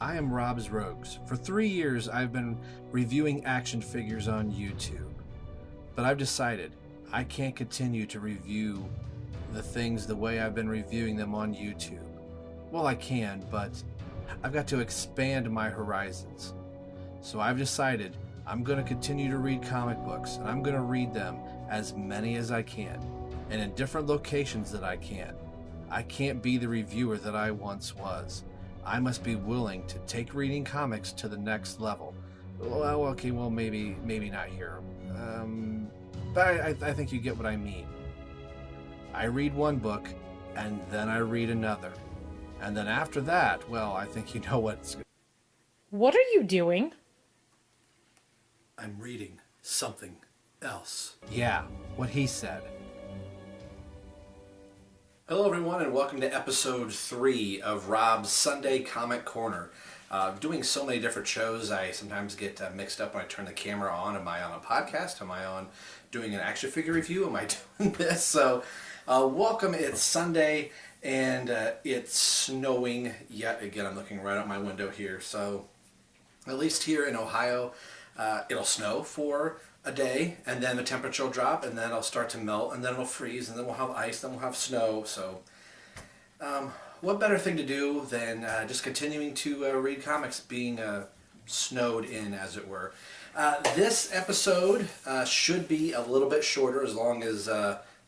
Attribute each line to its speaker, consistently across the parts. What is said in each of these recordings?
Speaker 1: I am Rob's Rogues. For 3 years, I've been reviewing action figures on YouTube. But I've decided I can't continue to review the things the way I've been reviewing them on YouTube. Well, I can, but I've got to expand my horizons. So I've decided I'm going to continue to read comic books, and I'm going to read them as many as I can, and in different locations that I can. I can't be the reviewer that I once was. I must be willing to take reading comics to the next level. Well, okay, well, maybe not here. But I think you get what I mean. I read one book, and then I read another. And then after that, well, I think you know what's...
Speaker 2: What are you doing?
Speaker 1: I'm reading something else. Yeah, what he said. Hello, everyone, and welcome to episode 3 of Rob's Sunday Comic Corner. Doing so many different shows, I sometimes get mixed up when I turn the camera on. Am I on a podcast? Am I on doing an action figure review? Am I doing this? So, welcome. It's Sunday, and it's snowing yet again. I'm looking right out my window here. So, at least here in Ohio, it'll snow for a day, and then the temperature will drop, and then it'll start to melt, and then it'll freeze, and then we'll have ice, then we'll have snow. So, what better thing to do than just continuing to read comics, being snowed in, as it were. This episode should be a little bit shorter, as long as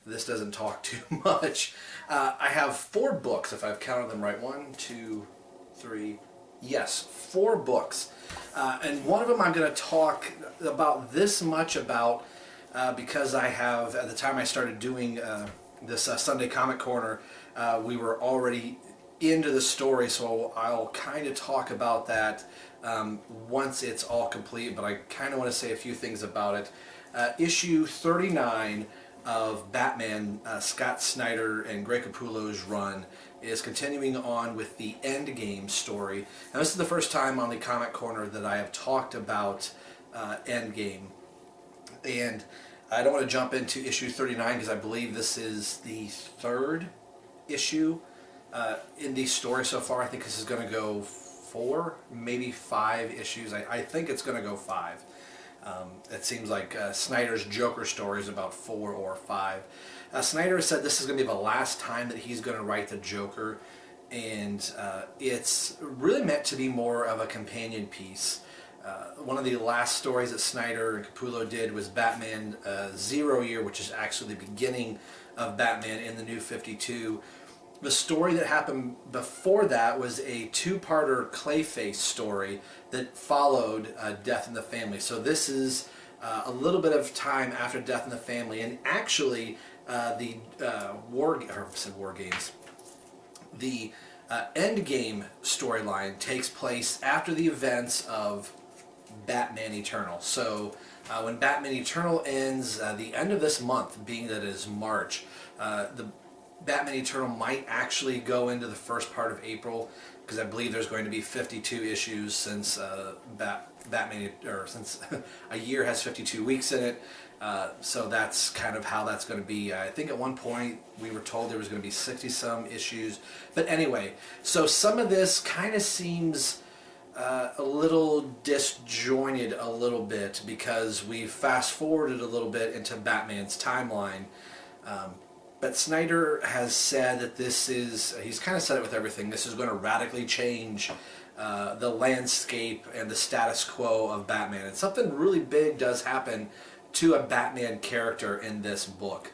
Speaker 1: this doesn't talk too much. I have 4 books, if I've counted them right. 1, 2, 3, yes, 4 books. And one of them I'm going to talk about this much about because I have, at the time I started doing this Sunday Comic Corner, we were already into the story, so I'll kind of talk about that once it's all complete, but I kind of want to say a few things about it. Issue 39 of Batman, Scott Snyder and Greg Capullo's run, is continuing on with the Endgame story. Now, this is the first time on the Comic Corner that I have talked about Endgame, and I don't want to jump into issue 39 because I believe this is the 3rd issue in the story so far. I think this is going to go 4, maybe 5 issues. I think it's going to go 5. It seems like Snyder's Joker story is about 4 or 5. Snyder said this is going to be the last time that he's going to write the Joker, and it's really meant to be more of a companion piece. One of the last stories that Snyder and Capullo did was Batman Zero Year, which is actually the beginning of Batman in the New 52. The story that happened before that was a 2-parter Clayface story that followed Death in the Family. So this is a little bit of time after Death in the Family, and actually the War Games, the Endgame storyline takes place after the events of Batman Eternal. So when Batman Eternal ends, the end of this month, being that it is March, the Batman Eternal might actually go into the first part of April, because I believe there's going to be 52 issues since since a year has 52 weeks in it. So that's kind of how that's going to be. I think at one point we were told there was going to be 60-some issues. But anyway, so some of this kind of seems a little disjointed a little bit, because we fast forwarded a little bit into Batman's timeline. But Snyder has said that he's kind of said it with everything, this is going to radically change the landscape and the status quo of Batman. And something really big does happen to a Batman character in this book.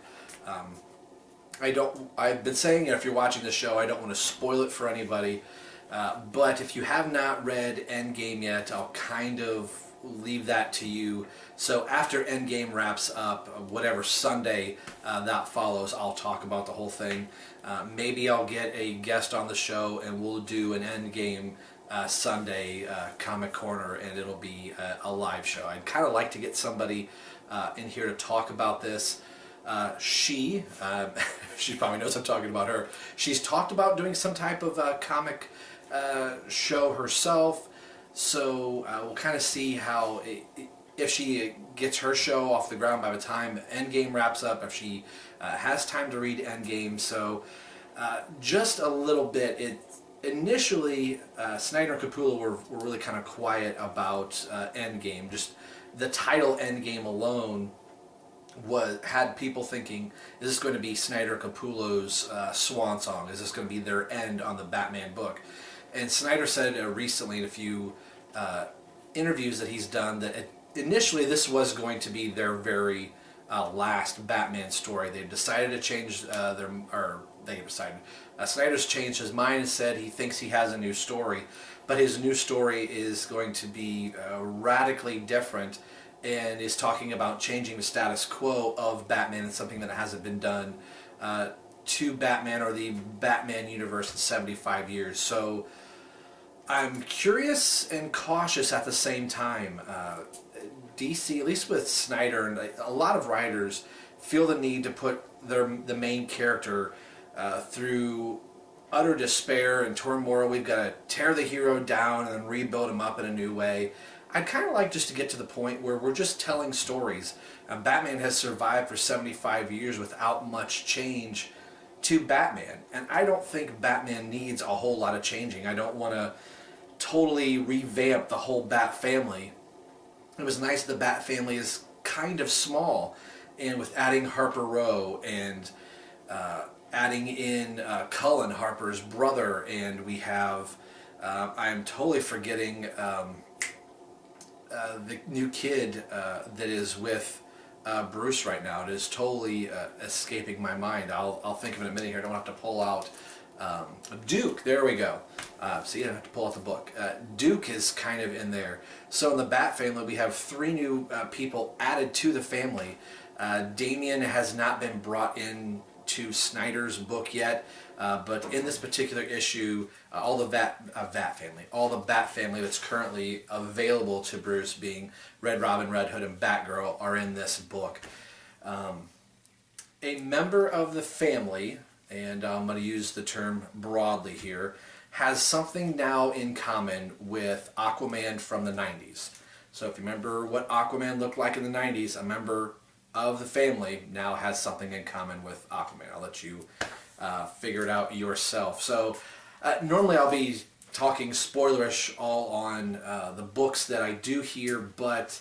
Speaker 1: I've been saying, if you're watching the show, I don't want to spoil it for anybody, but if you have not read Endgame yet, I'll kind of leave that to you. So after Endgame wraps up, whatever Sunday that follows, I'll talk about the whole thing. Maybe I'll get a guest on the show and we'll do an Endgame Sunday Comic Corner, and it'll be a live show. I'd kind of like to get somebody in here to talk about this. She probably knows I'm talking about her. She's talked about doing some type of comic show herself. So we'll kind of see how if she gets her show off the ground by the time Endgame wraps up, if she has time to read Endgame. So just a little bit, initially, Snyder and Capullo were really kind of quiet about Endgame. Just the title Endgame alone had people thinking, is this going to be Snyder Capullo's swan song? Is this going to be their end on the Batman book? And Snyder said recently in a few interviews that he's done that initially this was going to be their very last Batman story. They decided to change Snyder's changed his mind and said he thinks he has a new story, but his new story is going to be radically different and is talking about changing the status quo of Batman and something that hasn't been done to Batman or the Batman universe in 75 years. So I'm curious and cautious at the same time. DC, at least with Snyder, and a lot of writers feel the need to put the main character through utter despair and turmoil. We've got to tear the hero down and then rebuild him up in a new way. I'd kind of like just to get to the point where we're just telling stories. Batman has survived for 75 years without much change to Batman. And I don't think Batman needs a whole lot of changing. I don't want to totally revamp the whole Bat family. It was nice the Bat family is kind of small. And with adding Harper Row and adding in Cullen, Harper's brother, and we have, I'm totally forgetting the new kid that is with Bruce right now. It is totally escaping my mind. I'll think of it in a minute here. I don't have to pull out Duke. There we go. See, I don't have to pull out the book. Duke is kind of in there. So in the Bat family, we have 3 new people added to the family. Damian has not been brought in to Snyder's book yet, but in this particular issue, all the Bat family that's currently available to Bruce, being Red Robin, Red Hood, and Batgirl, are in this book. A member of the family, and I'm going to use the term broadly here, has something now in common with Aquaman from the 90s. So if you remember what Aquaman looked like in the 90s, a member of the family now has something in common with Aquaman. I'll let you figure it out yourself. So normally I'll be talking spoilerish all on the books that I do here, but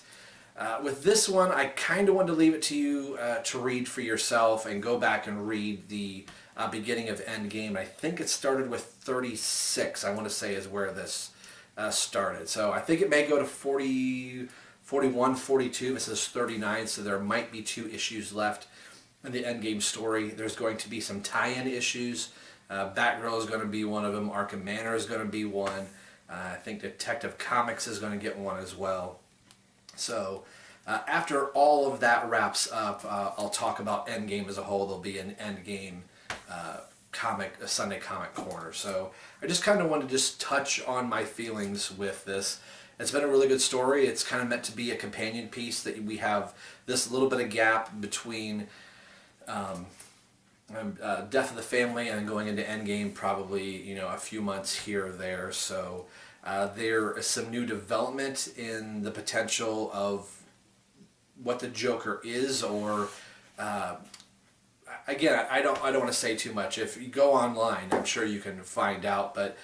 Speaker 1: with this one I kind of wanted to leave it to you to read for yourself and go back and read the beginning of Endgame. I think it started with 36, I want to say, is where this started. So I think it may go to 40... 41, 42, it says 39, so there might be 2 issues left in the Endgame story. There's going to be some tie-in issues. Batgirl is going to be one of them. Arkham Manor is going to be one. I think Detective Comics is going to get one as well. So after all of that wraps up, I'll talk about Endgame as a whole. There'll be an Endgame a Sunday comic corner. So I just kind of wanted to just touch on my feelings with this. It's been a really good story. It's kind of meant to be a companion piece, that we have this little bit of gap between Death of the Family and going into Endgame, probably a few months here or there. So there is some new development in the potential of what the Joker is, or again, I don't want to say too much. If you go online, I'm sure you can find out, but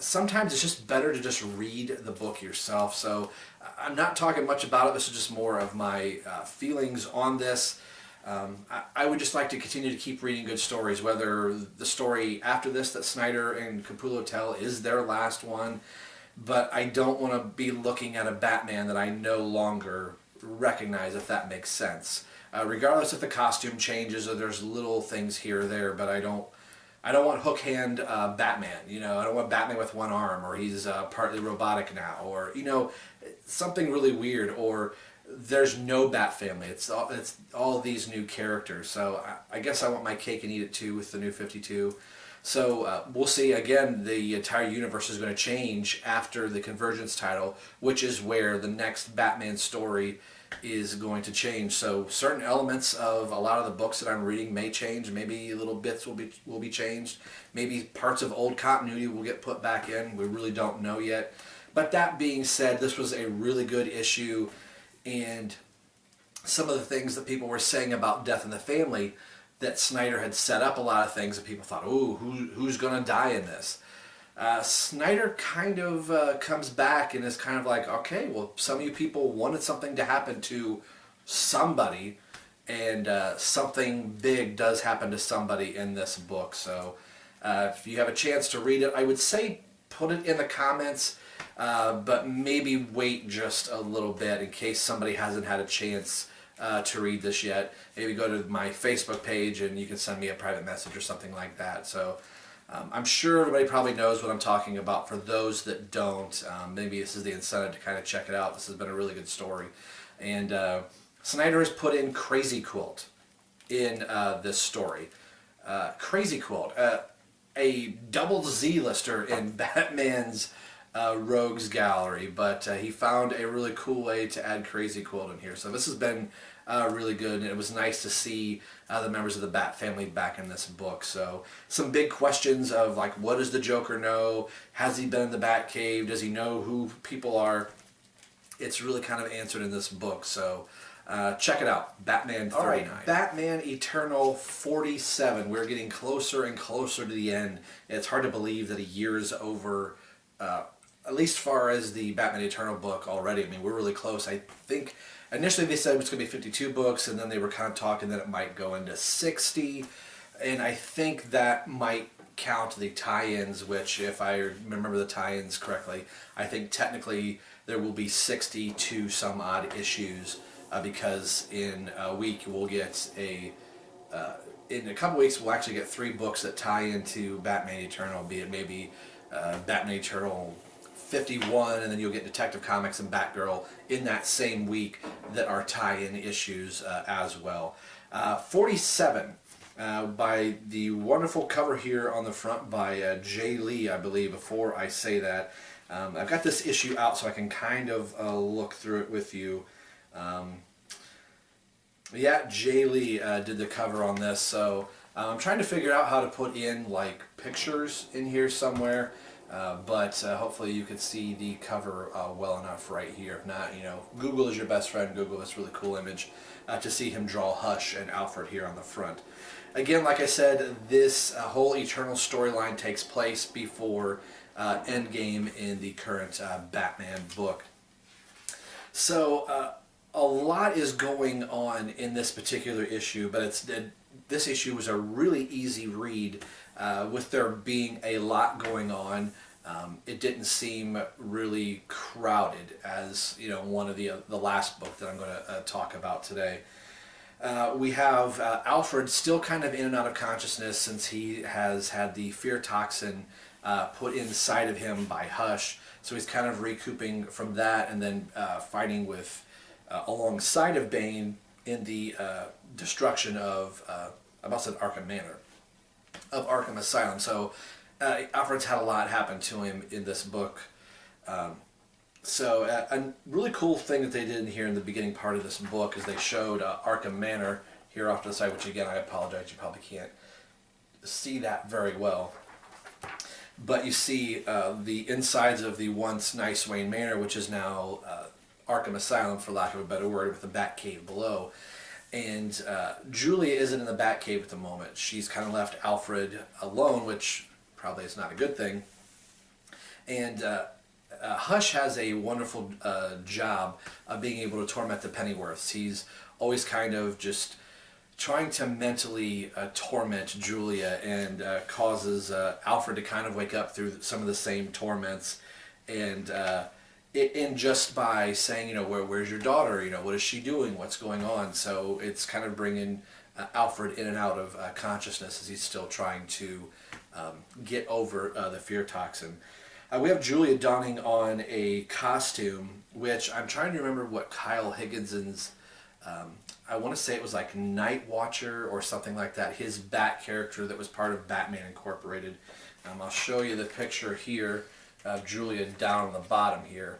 Speaker 1: sometimes it's just better to just read the book yourself. So I'm not talking much about it. This is just more of my feelings on this. I would just like to continue to keep reading good stories, whether the story after this that Snyder and Capullo tell is their last one, but I don't want to be looking at a Batman that I no longer recognize, if that makes sense. Regardless if the costume changes or there's little things here or there, but I don't want hook hand Batman. I don't want Batman with one arm, or he's partly robotic now, or something really weird, or there's no Bat family. It's all these new characters. So I guess I want my cake and eat it too with the new 52. So we'll see. Again, the entire universe is going to change after the Convergence title, which is where the next Batman story is going to change. So certain elements of a lot of the books that I'm reading may change. Maybe little bits will be changed. Maybe parts of old continuity will get put back in. We really don't know yet. But that being said, this was a really good issue, and some of the things that people were saying about Death in the Family, that Snyder had set up a lot of things that people thought, ooh, who's going to die in this? Snyder kind of comes back and is kind of like, okay, well, some of you people wanted something to happen to somebody, and something big does happen to somebody in this book. So if you have a chance to read it, I would say put it in the comments, but maybe wait just a little bit in case somebody hasn't had a chance to read this yet. Maybe go to my Facebook page and you can send me a private message or something like that. So I'm sure everybody probably knows what I'm talking about. For those that don't, maybe this is the incentive to kind of check it out. This has been a really good story. And Snyder has put in Crazy Quilt in this story. Crazy Quilt, a double Z-lister in Batman's Rogues Gallery, but he found a really cool way to add Crazy Quilt in here. So this has been really good, and it was nice to see the members of the Bat family back in this book. So some big questions of like, what does the Joker know? Has he been in the Batcave? Does he know who people are? It's really kind of answered in this book. So check it out, Batman 39. All right, Batman Eternal 47. We're getting closer and closer to the end. It's hard to believe that a year is over, at least far as the Batman Eternal book already. I mean, we're really close. I think initially they said it was going to be 52 books, and then they were kind of talking that it might go into 60. And I think that might count the tie-ins, which, if I remember the tie-ins correctly, I think technically there will be 62 some odd issues, because in a week we'll get in a couple weeks we'll actually get 3 books that tie into Batman Eternal, be it maybe Batman Eternal 51, and then you'll get Detective Comics and Batgirl in that same week that are tie-in issues as well. 47, by the wonderful cover here on the front by Jay Lee, I believe. Before I say that, I've got this issue out so I can kind of look through it with you. Yeah, Jay Lee did the cover on this, so I'm trying to figure out how to put in like pictures in here somewhere. But hopefully you can see the cover well enough right here. If not, Google is your best friend. Google this really cool image to see him draw Hush and Alfred here on the front. Again, like I said, this whole Eternal storyline takes place before Endgame in the current Batman book. So a lot is going on in this particular issue, but this issue was a really easy read. With there being a lot going on, it didn't seem really crowded as one of the last book that I'm going to talk about today. We have Alfred still kind of in and out of consciousness since he has had the fear toxin put inside of him by Hush, so he's kind of recouping from that, and then fighting with alongside of Bane in the destruction of I almost said Arkham Manor. Of Arkham Asylum. So Alfred's had a lot happen to him in this book. So a really cool thing that they did in here in the beginning part of this book is they showed Arkham Manor here off to the side, which again I apologize, you probably can't see that very well. But you see the insides of the once nice Wayne Manor, which is now Arkham Asylum, for lack of a better word, with the Batcave below. And Julia isn't in the Batcave at the moment. She's kind of left Alfred alone, which probably is not a good thing. And Hush has a wonderful job of being able to torment the Pennyworths. He's always kind of just trying to mentally torment Julia, and causes Alfred to kind of wake up through some of the same torments. And just by saying, where's your daughter? What is she doing? What's going on? So it's kind of bringing Alfred in and out of consciousness as he's still trying to get over the fear toxin. We have Julia donning on a costume, which I'm trying to remember what Kyle Higginson's, I want to say it was like Night Watcher or something like that, his Bat character that was part of Batman Incorporated. I'll show you the picture here of Julia down on the bottom here.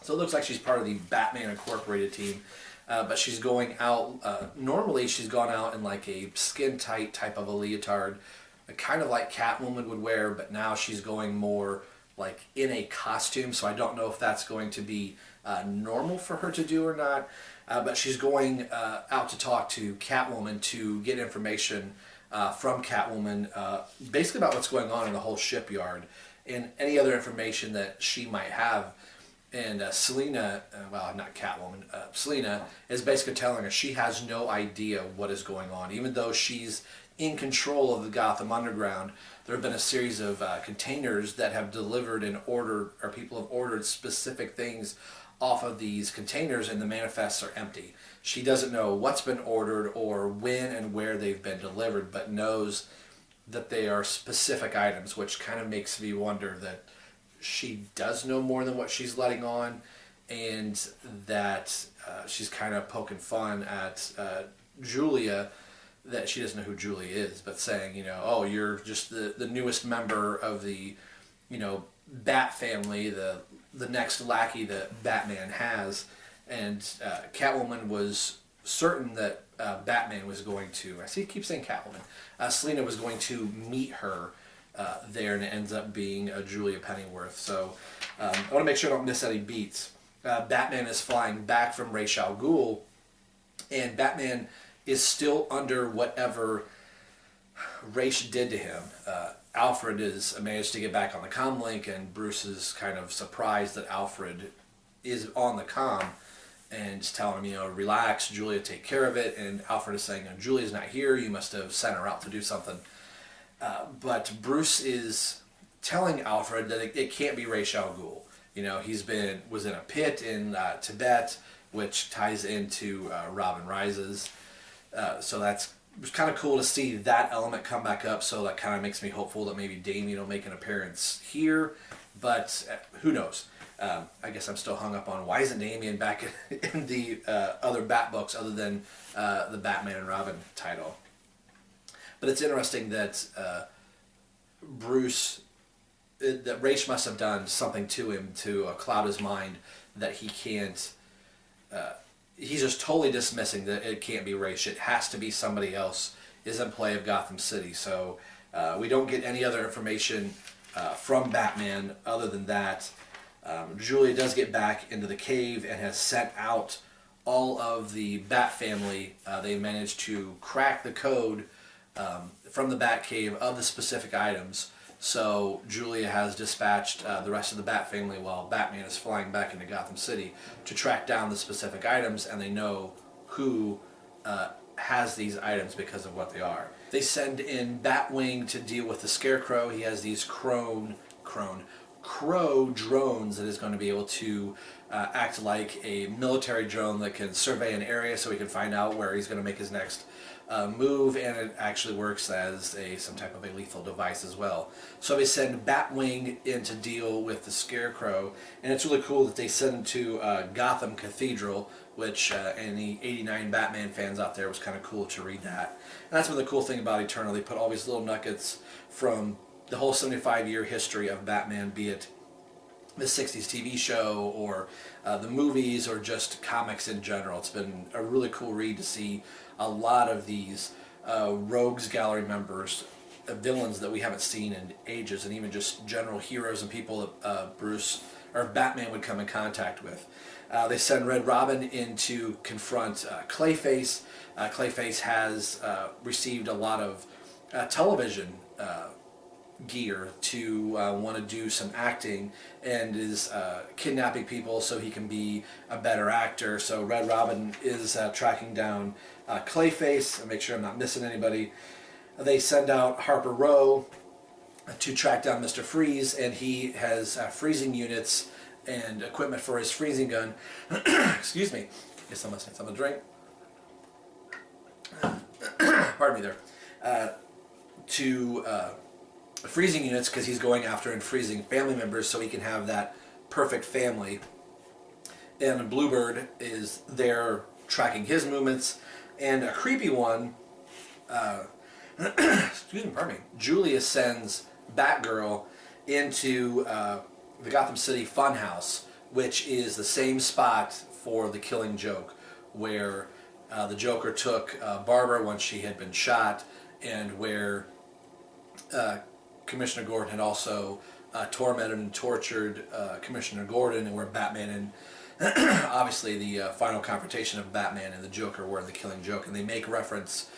Speaker 1: So it looks like she's part of the Batman Incorporated team, but she's going out, normally she's gone out in like a skin-tight type of a leotard, kind of like Catwoman would wear, but now she's going more like in a costume, so I don't know if that's going to be normal for her to do or not, but she's going out to talk to Catwoman to get information from Catwoman, basically about what's going on in the whole shipyard. and any other information that she might have. And Selena, well, not Catwoman, Selena is basically telling her she has no idea what is going on. Even though she's in control of the Gotham Underground, there have been a series of containers that have delivered and ordered, or people have ordered specific things off of these containers, and the manifests are empty. She doesn't know what's been ordered or when and where they've been delivered, but knows that they are specific items, which kind of makes me wonder that she does know more than what she's letting on, and that she's kind of poking fun at Julia, that she doesn't know who Julia is, but saying, oh, you're just the newest member of the, Bat family, the next lackey that Batman has. And Catwoman was certain that Batman was going to, I keep saying Catwoman, Selena was going to meet her there, and it ends up being Julia Pennyworth. So I want to make sure I don't miss any beats. Batman is flying back from Ra's al Ghul, and Batman is still under whatever Ra's did to him. Alfred is managed to get back on the comm link, and Bruce is kind of surprised that Alfred is on the comm and telling him, relax, Julia, take care of it. And Alfred is saying, Julia's not here, you must have sent her out to do something. But Bruce is telling Alfred that it can't be Ra's al Ghul. He's was in a pit in Tibet, which ties into Robin Rises. So it was kind of cool to see that element come back up. So that kind of makes me hopeful that maybe Damien will make an appearance here. But who knows? I guess I'm still hung up on why isn't Damien back in the other Bat books other than the Batman and Robin title. But it's interesting that that Ra's must have done something to him to cloud his mind that he can't. He's just totally dismissing that it can't be Ra's. It has to be somebody else is in play of Gotham City. So we don't get any other information from Batman other than that. Julia does get back into the cave and has sent out all of the Bat family. They managed to crack the code from the Batcave of the specific items. So Julia has dispatched the rest of the Bat family while Batman is flying back into Gotham City to track down the specific items, and they know who has these items because of what they are. They send in Batwing to deal with the Scarecrow. He has these crow drones that is going to be able to act like a military drone that can survey an area so he can find out where he's going to make his next move, and it actually works as some type of a lethal device as well. So they send Batwing in to deal with the Scarecrow, and it's really cool that they send him to Gotham Cathedral, which any 89 Batman fans out there was kind of cool to read that. And that's been the cool thing about Eternal. They put all these little nuggets from the whole 75-year history of Batman, be it the 60s TV show or the movies or just comics in general. It's been a really cool read to see a lot of these rogues gallery members, villains that we haven't seen in ages, and even just general heroes and people that Bruce or Batman would come in contact with. They send Red Robin in to confront Clayface. Clayface has received a lot of television gear to want to do some acting, and is kidnapping people so he can be a better actor. So Red Robin is tracking down Clayface and make sure I'm not missing anybody. They send out Harper Row to track down Mr. Freeze, and he has freezing units and equipment for his freezing gun. Excuse me. Guess I must have some to drink. Pardon me there. To freezing units, because he's going after and freezing family members so he can have that perfect family. And Bluebird is there tracking his movements, and a creepy one, excuse me, pardon me, Julia sends Batgirl into the Gotham City Funhouse, which is the same spot for the Killing Joke, where the Joker took Barbara once she had been shot, and where Commissioner Gordon had also tormented and tortured Commissioner Gordon, and where Batman and obviously the final confrontation of Batman and the Joker were in the Killing Joke, and they make reference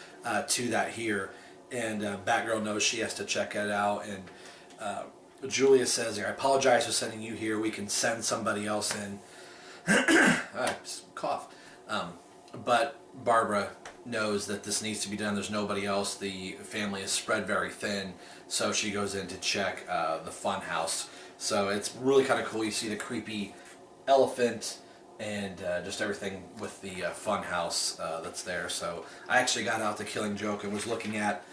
Speaker 1: to that here, and Batgirl knows she has to check it out, and Julia says, I apologize for sending you here. We can send somebody else in. Cough. But Barbara knows that this needs to be done. There's nobody else. The family is spread very thin. So she goes in to check the fun house. So it's really kind of cool. You see the creepy elephant and just everything with the fun house that's there. So I actually got out the Killing Joke and was looking at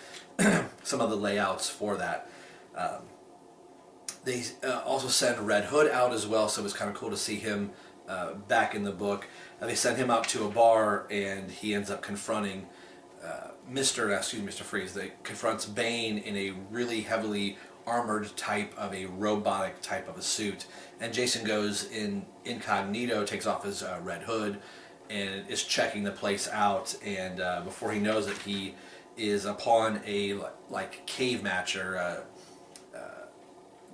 Speaker 1: some of the layouts for that. They also send Red Hood out as well, so it was kind of cool to see him back in the book. They send him out to a bar, and he ends up confronting Mr. Freeze. They confronts Bane in a really heavily armored type of a robotic type of a suit, and Jason goes in incognito, takes off his red hood, and is checking the place out. And before he knows it, he is upon a like cave match or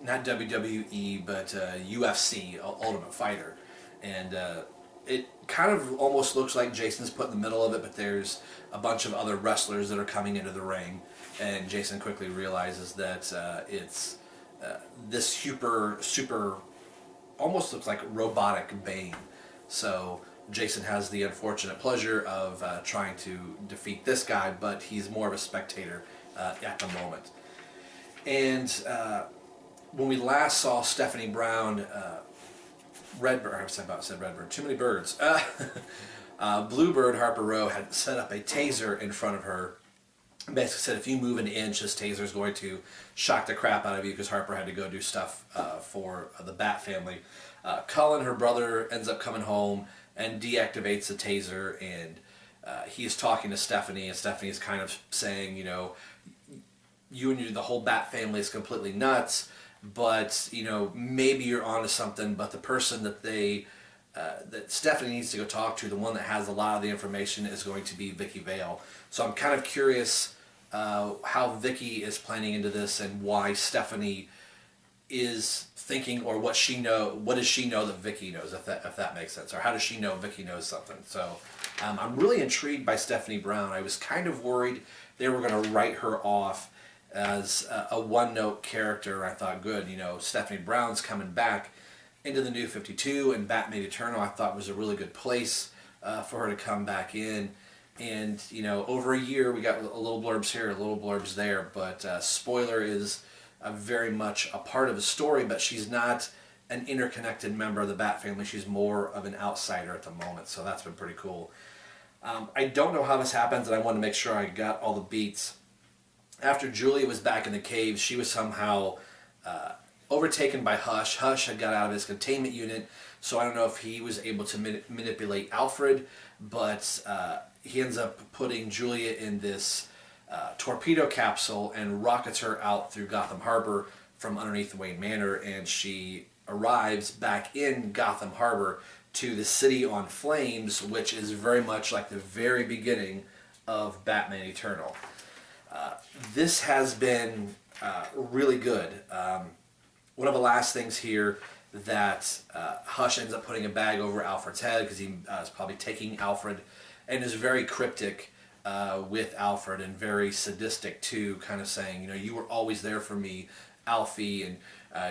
Speaker 1: not WWE but UFC Ultimate Fighter, and it kind of almost looks like Jason's put in the middle of it, but there's a bunch of other wrestlers that are coming into the ring, and Jason quickly realizes that it's this super almost looks like robotic Bane. So Jason has the unfortunate pleasure of trying to defeat this guy, but he's more of a spectator at the moment. And when we last saw Stephanie Brown, Redbird, I said Redbird, too many birds. Bluebird Harper Row had set up a taser in front of her. Basically said, if you move an inch, this taser is going to shock the crap out of you, because Harper had to go do stuff for the Bat family. Cullen, her brother, ends up coming home and deactivates the taser, and he's talking to Stephanie, and Stephanie is kind of saying, the whole Bat family is completely nuts, but maybe you're onto something. But the person that that Stephanie needs to go talk to, the one that has a lot of the information, is going to be Vicky Vale. So I'm kind of curious how Vicky is planning into this, and why Stephanie is thinking, or what does she know that Vicky knows, if that makes sense, or how does she know Vicky knows something. So I'm really intrigued by Stephanie Brown. I was kind of worried they were going to write her off as a one-note character. I thought, good, Stephanie Brown's coming back into the New 52, and Batman Eternal I thought was a really good place for her to come back in. And over a year we got a little blurbs here, a little blurbs there, but spoiler is very much a part of the story, but she's not an interconnected member of the Bat family. She's more of an outsider at the moment, so that's been pretty cool. I don't know how this happens, and I want to make sure I got all the beats. After Julia was back in the cave, she was somehow overtaken by Hush. Hush had got out of his containment unit, so I don't know if he was able to manipulate Alfred, but he ends up putting Julia in this torpedo capsule and rockets her out through Gotham Harbor from underneath Wayne Manor, and she arrives back in Gotham Harbor to the city on flames, which is very much like the very beginning of Batman Eternal. This has been really good. One of the last things here that Hush ends up putting a bag over Alfred's head, because he is probably taking Alfred, and is very cryptic with Alfred, and very sadistic too, kind of saying, you were always there for me, Alfie, and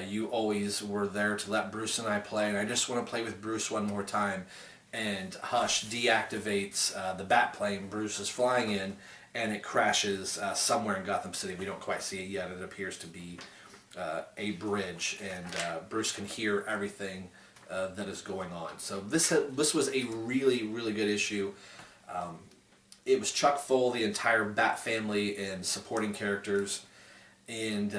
Speaker 1: you always were there to let Bruce and I play, and I just want to play with Bruce one more time. And Hush deactivates the bat plane Bruce is flying in, and it crashes somewhere in Gotham City. We don't quite see it yet. It appears to be a bridge, and Bruce can hear everything that is going on. So this was a really, really good issue. It was chock full of the entire Bat family and supporting characters, and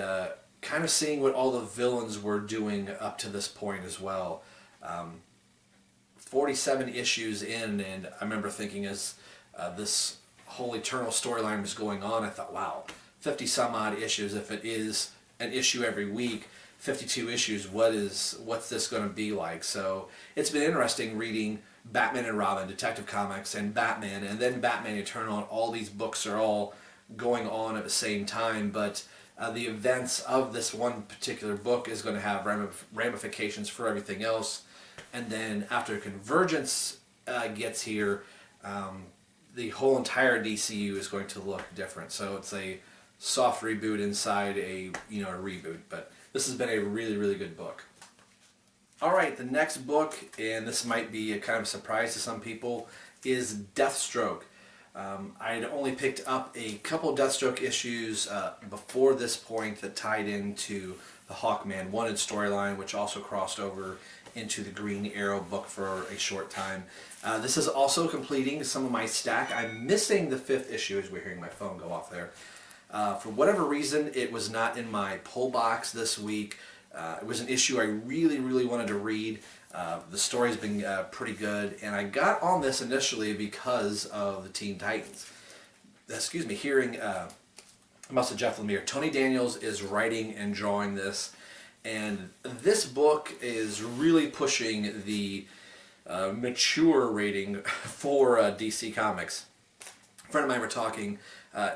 Speaker 1: kind of seeing what all the villains were doing up to this point as well. 47 issues in, and I remember thinking, as this whole Eternal storyline was going on, I thought, wow, 50 some odd issues. If it is an issue every week, 52 issues, what's this going to be like? So it's been interesting reading Batman and Robin, Detective Comics, and Batman, and then Batman Eternal, and all these books are all going on at the same time, but the events of this one particular book is going to have ramifications for everything else. And then after Convergence gets here, the whole entire DCU is going to look different. So it's a soft reboot inside a reboot, but This has been a really, really good book. All right, the next book, and this might be a kind of surprise to some people, is Deathstroke. I'd only picked up a couple Deathstroke issues before this point that tied into the Hawkman Wanted storyline, which also crossed over into the Green Arrow book for a short time. This is also completing some of my stack. I'm missing the 5th issue, as we're hearing my phone go off there. For whatever reason, it was not in my pull box this week. It was an issue I really, really wanted to read. The story's been pretty good, and I got on this initially because of the Teen Titans. Excuse me, hearing about Jeff Lemire. Tony Daniels is writing and drawing this, and this book is really pushing the mature rating for DC Comics. A friend of mine were talking.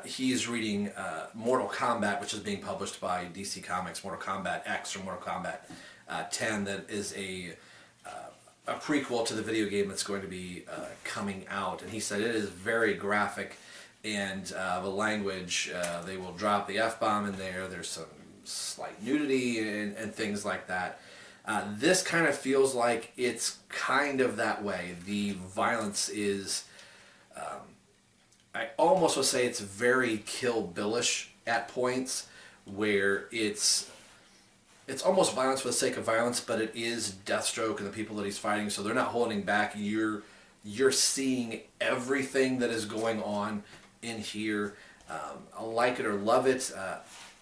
Speaker 1: He's reading Mortal Kombat, which is being published by DC Comics, Mortal Kombat X or Mortal Kombat 10, that is a prequel to the video game that's going to be coming out. And he said it is very graphic, and the language, they will drop the F-bomb in there. There's some slight nudity and things like that. This kind of feels like it's kind of that way. The violence is... I almost would say it's very Kill Bill-ish at points, where it's almost violence for the sake of violence, but it is Deathstroke and the people that he's fighting, so they're not holding back. You're seeing everything that is going on in here. I like it or love it.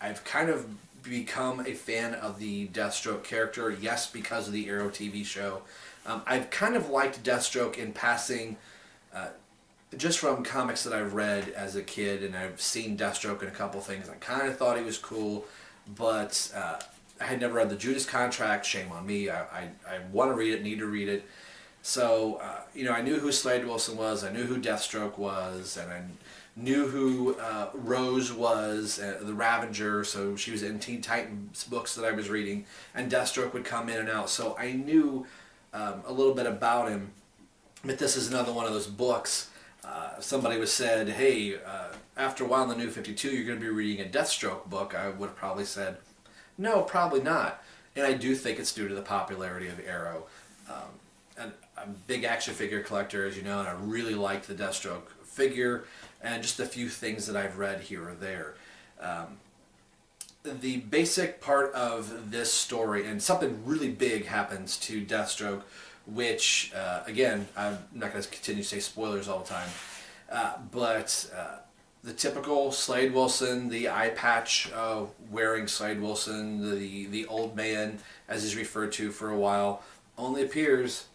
Speaker 1: I've kind of become a fan of the Deathstroke character, yes, because of the Arrow TV show. I've kind of liked Deathstroke in passing, just from comics that I've read as a kid, and I've seen Deathstroke in a couple things. I kind of thought he was cool, but I had never read the Judas Contract. Shame on me. I want to read it, need to read it. So, I knew who Slade Wilson was, I knew who Deathstroke was, and I knew who Rose was, the Ravager, so she was in Teen Titans books that I was reading, and Deathstroke would come in and out, so I knew a little bit about him. But this is another one of those books. Somebody was said, hey, after a while in the New 52, you're going to be reading a Deathstroke book. I would have probably said, no, probably not. And I do think it's due to the popularity of Arrow. And I'm a big action figure collector, as you know, and I really like the Deathstroke figure, and just a few things that I've read here or there. The basic part of this story, and something really big happens to Deathstroke, which, again, I'm not going to continue to say spoilers all the time, but the typical Slade Wilson, the eye patch wearing Slade Wilson, the old man, as he's referred to for a while, only appears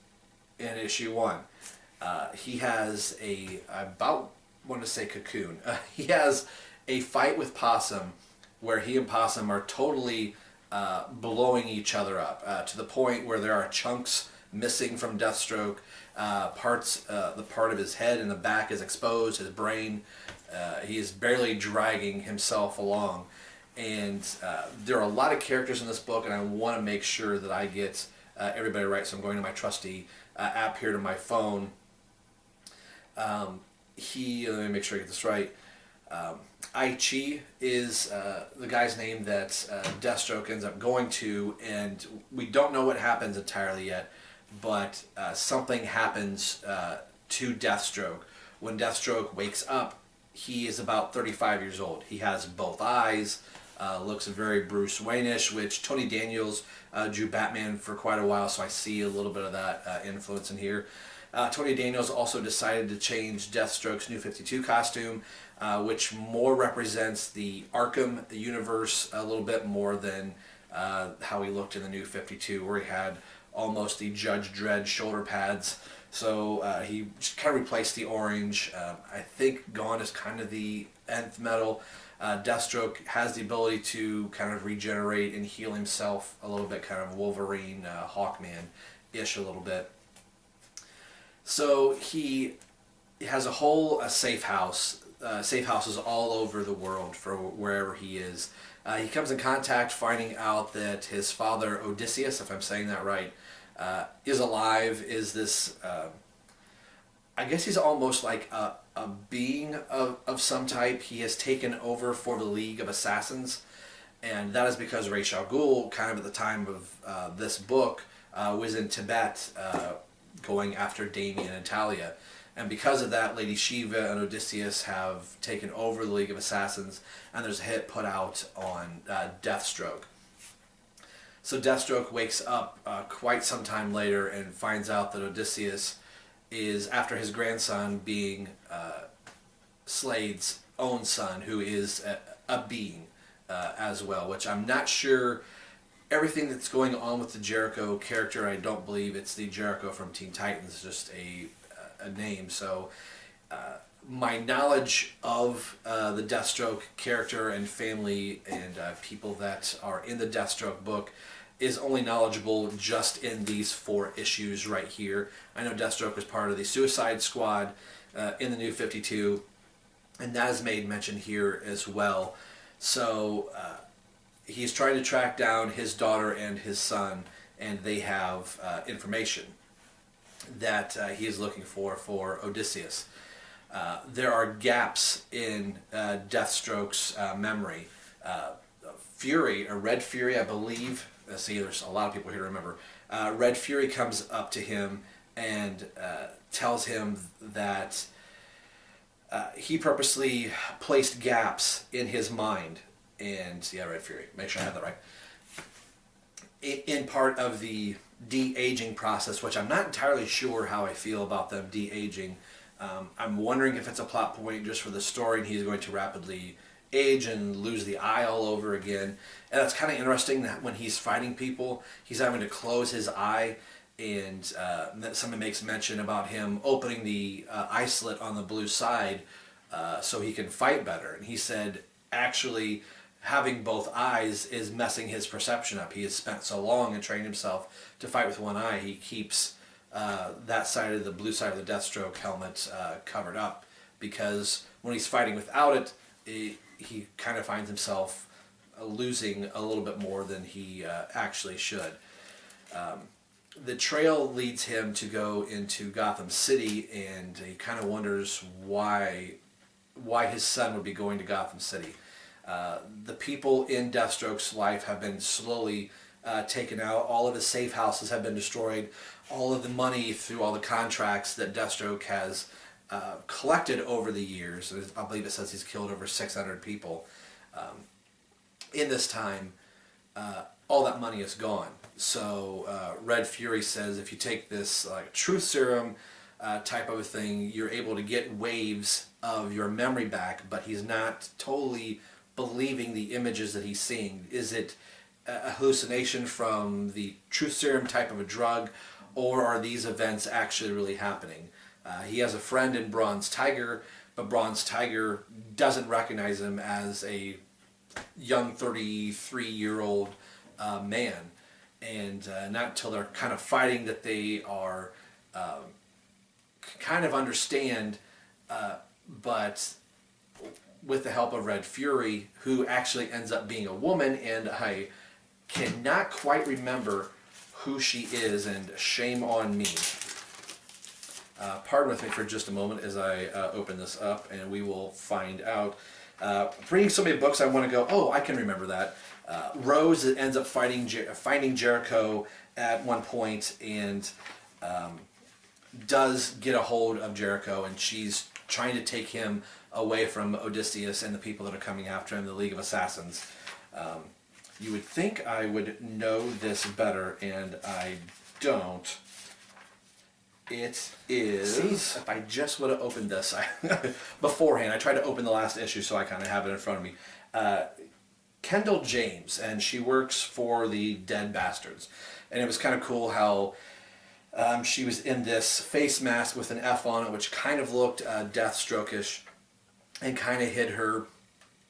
Speaker 1: in issue 1. He has Cocoon. He has a fight with Possum where he and Possum are totally blowing each other up to the point where there are chunks missing from Deathstroke. The part of his head and the back is exposed, his brain. He is barely dragging himself along. And there are a lot of characters in this book, and I want to make sure that I get everybody right, so I'm going to my trusty app here to my phone. Let me make sure I get this right. Aichi is the guy's name that Deathstroke ends up going to, and we don't know what happens entirely yet, but something happens to Deathstroke. When Deathstroke wakes up, he is about 35 years old. He has both eyes, looks very Bruce Wayne-ish, which Tony Daniels drew Batman for quite a while, so I see a little bit of that influence in here. Tony Daniels also decided to change Deathstroke's New 52 costume, which more represents the Arkham universe a little bit more than how he looked in the New 52, where he had almost the Judge Dredd shoulder pads. So he just kind of replaced the orange. I think gone is kind of the nth metal. Deathstroke has the ability to kind of regenerate and heal himself a little bit, kind of Wolverine, Hawkman-ish a little bit. So he has a safe house. Safe houses all over the world for wherever he is. He comes in contact finding out that his father, Odysseus, if I'm saying that right, is alive, is this... I guess he's almost like a being of some type. He has taken over for the League of Assassins. And that is because Ra's al Ghul, kind of at the time of this book, was in Tibet going after Damien and Talia. And because of that, Lady Shiva and Odysseus have taken over the League of Assassins, and there's a hit put out on Deathstroke. So Deathstroke wakes up quite some time later and finds out that Odysseus is after his grandson being Slade's own son, who is a being as well, which I'm not sure everything that's going on with the Jericho character. I don't believe it's the Jericho from Teen Titans, just a name. So my knowledge of the Deathstroke character and family and people that are in the Deathstroke book is only knowledgeable just in these 4 issues right here. I know Deathstroke was part of the Suicide Squad in the New 52, and that is made mention here as well. So he's trying to track down his daughter and his son, and they have information that he is looking for Odysseus. There are gaps in Deathstroke's memory. Fury, or Red Fury, I believe. See, there's a lot of people here to remember. Red Fury comes up to him and tells him that he purposely placed gaps in his mind. And, yeah, Red Fury. Make sure I have that right. In part of the de-aging process, which I'm not entirely sure how I feel about them de-aging. I'm wondering if it's a plot point just for the story and he's going to rapidly age and lose the eye all over again. And that's kind of interesting that when he's fighting people, he's having to close his eye, and someone makes mention about him opening the eye slit on the blue side so he can fight better. And he said, actually, having both eyes is messing his perception up. He has spent so long and trained himself to fight with one eye, he keeps that side of the blue side of the Deathstroke helmet covered up, because when he's fighting without it, he kind of finds himself losing a little bit more than he actually should. The trail leads him to go into Gotham City, and he kind of wonders why his son would be going to Gotham City. The people in Deathstroke's life have been slowly taken out. All of his safe houses have been destroyed. All of the money through all the contracts that Deathstroke has collected over the years, I believe it says he's killed over 600 people. In this time, all that money is gone. So Red Fury says if you take this truth serum type of a thing, you're able to get waves of your memory back, but he's not totally believing the images that he's seeing. Is it a hallucination from the truth serum type of a drug, or are these events actually really happening? He has a friend in Bronze Tiger, but Bronze Tiger doesn't recognize him as a young 33-year-old man. And not until they're kind of fighting that they are kind of understand, but with the help of Red Fury, who actually ends up being a woman, and I cannot quite remember who she is, and shame on me. Pardon with me for just a moment as I open this up, and we will find out. Reading so many books, I want to go, oh, I can remember that. Rose ends up finding Jericho at one point, and does get a hold of Jericho, and she's trying to take him away from Odysseus and the people that are coming after him, the League of Assassins. You would think I would know this better, and I don't. It is... See, if I just would have opened this beforehand. I tried to open the last issue, so I kind of have it in front of me. Kendall James, and she works for the Dead Bastards. And it was kind of cool how she was in this face mask with an F on it, which kind of looked Deathstroke-ish, and kind of hid her